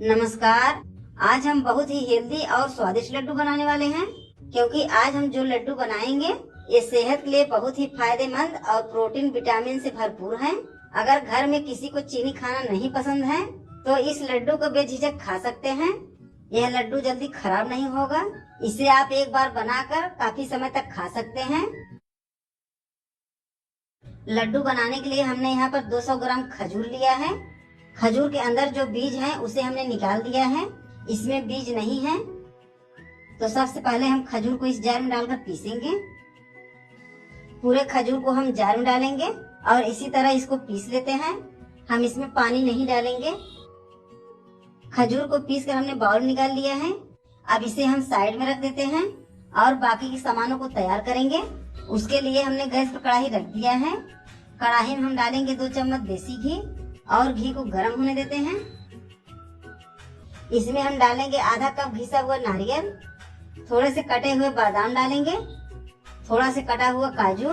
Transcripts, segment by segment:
नमस्कार। आज हम बहुत ही हेल्दी और स्वादिष्ट लड्डू बनाने वाले हैं, क्योंकि आज हम जो लड्डू बनाएंगे ये सेहत के लिए बहुत ही फायदेमंद और प्रोटीन विटामिन से भरपूर हैं। अगर घर में किसी को चीनी खाना नहीं पसंद है तो इस लड्डू को बेझिझक खा सकते हैं। यह लड्डू जल्दी खराब नहीं होगा। इसे आप एक बार बनाकर काफी समय तक खा सकते हैं। लड्डू बनाने के लिए हमने यहाँ पर 200 ग्राम खजूर लिया है। खजूर के अंदर जो बीज है उसे हमने निकाल दिया है, इसमें बीज नहीं है। तो सबसे पहले हम खजूर को इस जार में डालकर पीसेंगे। पूरे खजूर को हम जार में डालेंगे और इसी तरह इसको पीस लेते हैं। हम इसमें पानी नहीं डालेंगे। खजूर को पीस कर हमने बाउल निकाल लिया है। अब इसे हम साइड में रख देते हैं और बाकी के सामानों को तैयार करेंगे। उसके लिए हमने गैस पर कढ़ाई रख दिया है। कढ़ाई में हम डालेंगे 2 चम्मच देसी घी और घी को गर्म होने देते हैं। इसमें हम डालेंगे आधा कप घिसा हुआ नारियल, थोड़े से कटे हुए बादाम डालेंगे, थोड़ा से कटा हुआ काजू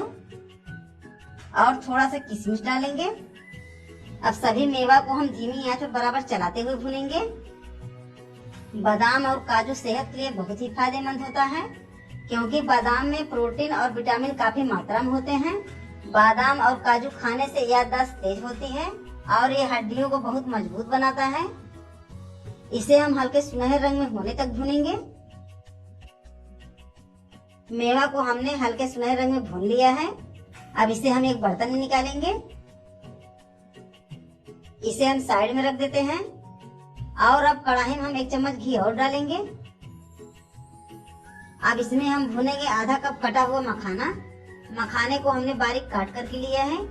और थोड़ा सा किशमिश डालेंगे। अब सभी मेवा को हम धीमी आंच पर बराबर चलाते हुए भूनेंगे। बादाम और काजू सेहत के लिए बहुत ही फायदेमंद होता है, क्योंकि बादाम में प्रोटीन और विटामिन काफी मात्रा में होते हैं। बादाम और काजू खाने से याददाश्त तेज होती है और ये हड्डियों को बहुत मजबूत बनाता है। इसे हम हल्के सुनहरे रंग में होने तक भूनेंगे। मेवा को हमने हल्के सुनहरे रंग में भून लिया है। अब इसे हम एक बर्तन में निकालेंगे। इसे हम साइड में रख देते हैं और अब कढ़ाई में हम 1 चम्मच घी और डालेंगे। अब इसमें हम भूनेंगे आधा कप कटा हुआ मखाना। मखाने को हमने बारीक काट करके लिया है।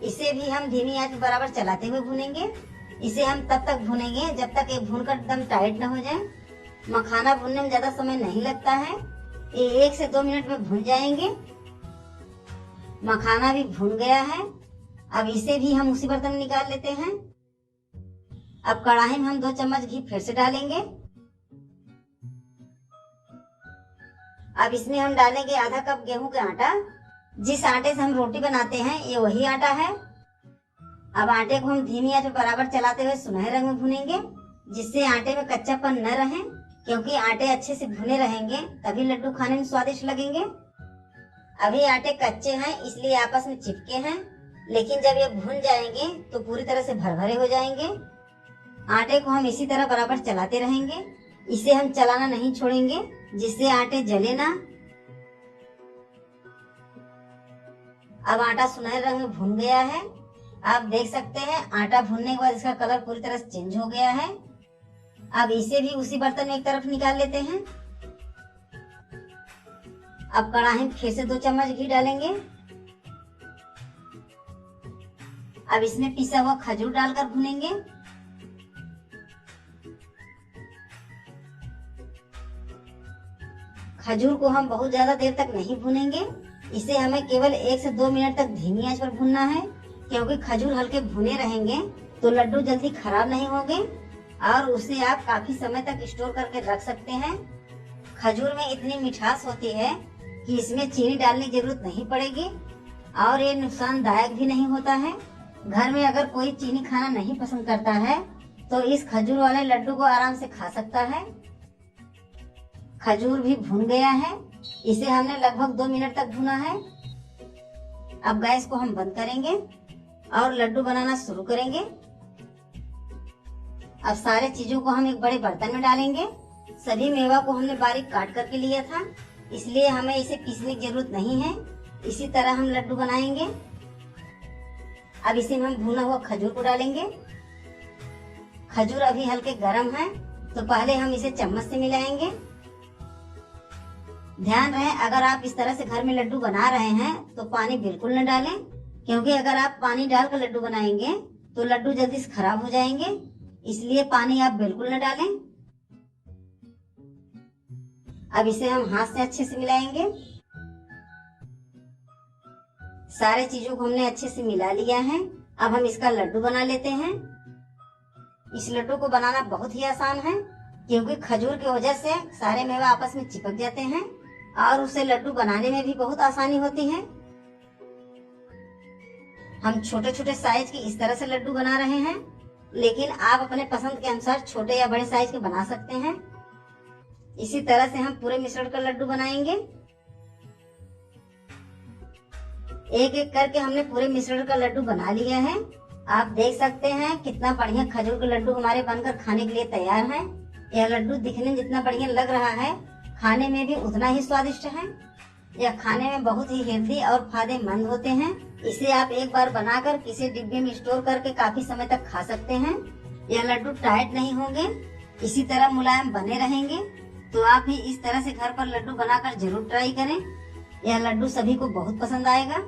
इसे भी हम धीमी आंच पर बराबर चलाते हुए भूनेंगे। इसे हम तब तक भूनेंगे जब तक ये भूनकर एकदम टाइट न हो जाए। मखाना भूनने में ज्यादा समय नहीं लगता है, ये 1 से 2 मिनट में भून जाएंगे। मखाना भी भून गया है। अब इसे भी हम उसी बर्तन में निकाल लेते हैं। अब कढ़ाई में हम 2 चम्मच घी फिर से डालेंगे। अब इसमें हम डालेंगे आधा कप गेहूं का आटा। जिस आटे से हम रोटी बनाते हैं ये वही आटा है। अब आटे को हम धीमी आंच पर बराबर चलाते हुए सुनहरे रंग में भूनेंगे, जिससे आटे में कच्चापन न रहे, क्योंकि आटे अच्छे से भुने रहेंगे तभी लड्डू खाने में स्वादिष्ट लगेंगे। अभी आटे कच्चे हैं इसलिए आपस में चिपके हैं, लेकिन जब ये भुन जाएंगे तो पूरी तरह से भरभरे हो जाएंगे। आटे को हम इसी तरह बराबर चलाते रहेंगे। इसे हम चलाना नहीं छोड़ेंगे, जिससे आटे जले ना। अब आटा सुनहरे रंग में भुन गया है। आप देख सकते हैं आटा भुनने के बाद इसका कलर पूरी तरह से चेंज हो गया है। अब इसे भी उसी बर्तन में एक तरफ निकाल लेते हैं। अब कढ़ाई में फिर से 2 चम्मच घी डालेंगे। अब इसमें पिसा हुआ खजूर डालकर भुनेंगे। खजूर को हम बहुत ज्यादा देर तक नहीं भुनेंगे। इसे हमें केवल 1 से 2 मिनट तक धीमी आंच पर भुनना है, क्योंकि खजूर हल्के भुने रहेंगे तो लड्डू जल्दी खराब नहीं होंगे और उसे आप काफी समय तक स्टोर करके रख सकते हैं। खजूर में इतनी मिठास होती है कि इसमें चीनी डालने की जरूरत नहीं पड़ेगी और ये नुकसानदायक भी नहीं होता है। घर में अगर कोई चीनी खाना नहीं पसंद करता है तो इस खजूर वाले लड्डू को आराम से खा सकता है। खजूर भी भुन गया है। इसे हमने लगभग 2 मिनट तक भुना है। अब गैस को हम बंद करेंगे और लड्डू बनाना शुरू करेंगे। अब सारे चीजों को हम एक बड़े बर्तन में डालेंगे। सभी मेवा को हमने बारीक काट करके लिया था, इसलिए हमें इसे पीसने की जरूरत नहीं है। इसी तरह हम लड्डू बनाएंगे। अब इसे हम भुना हुआ खजूर को डालेंगे। खजूर अभी हल्के गर्म है, तो पहले हम इसे चम्मच से मिलाएंगे। ध्यान रहे अगर आप इस तरह से घर में लड्डू बना रहे हैं तो पानी बिल्कुल न डालें, क्योंकि अगर आप पानी डालकर लड्डू बनाएंगे तो लड्डू जल्दी से खराब हो जाएंगे, इसलिए पानी आप बिल्कुल न डालें। अब इसे हम हाथ से अच्छे से मिलाएंगे। सारे चीजों को हमने अच्छे से मिला लिया है। अब हम इसका लड्डू बना लेते हैं। इस लड्डू को बनाना बहुत ही आसान है, क्योंकि खजूर की वजह से सारे मेवा आपस में चिपक जाते हैं और उसे लड्डू बनाने में भी बहुत आसानी होती है। हम छोटे छोटे साइज के इस तरह से लड्डू बना रहे हैं। लेकिन आप अपने पसंद के अनुसार छोटे या बड़े साइज के बना सकते हैं। इसी तरह से हम पूरे मिश्रण का लड्डू बनाएंगे। एक एक करके हमने पूरे मिश्रण का लड्डू बना लिया है। आप देख सकते हैं कितना बढ़िया खजूर का लड्डू हमारे बनकर खाने के लिए तैयार है। यह लड्डू दिखने में जितना बढ़िया लग रहा है, खाने में भी उतना ही स्वादिष्ट है। यह खाने में बहुत ही हेल्दी और फायदेमंद होते हैं। इसे आप एक बार बनाकर किसी डिब्बे में स्टोर करके काफी समय तक खा सकते हैं। यह लड्डू टाइट नहीं होंगे, इसी तरह मुलायम बने रहेंगे। तो आप भी इस तरह से घर पर लड्डू बनाकर जरूर ट्राई करें। यह लड्डू सभी को बहुत पसंद आएगा।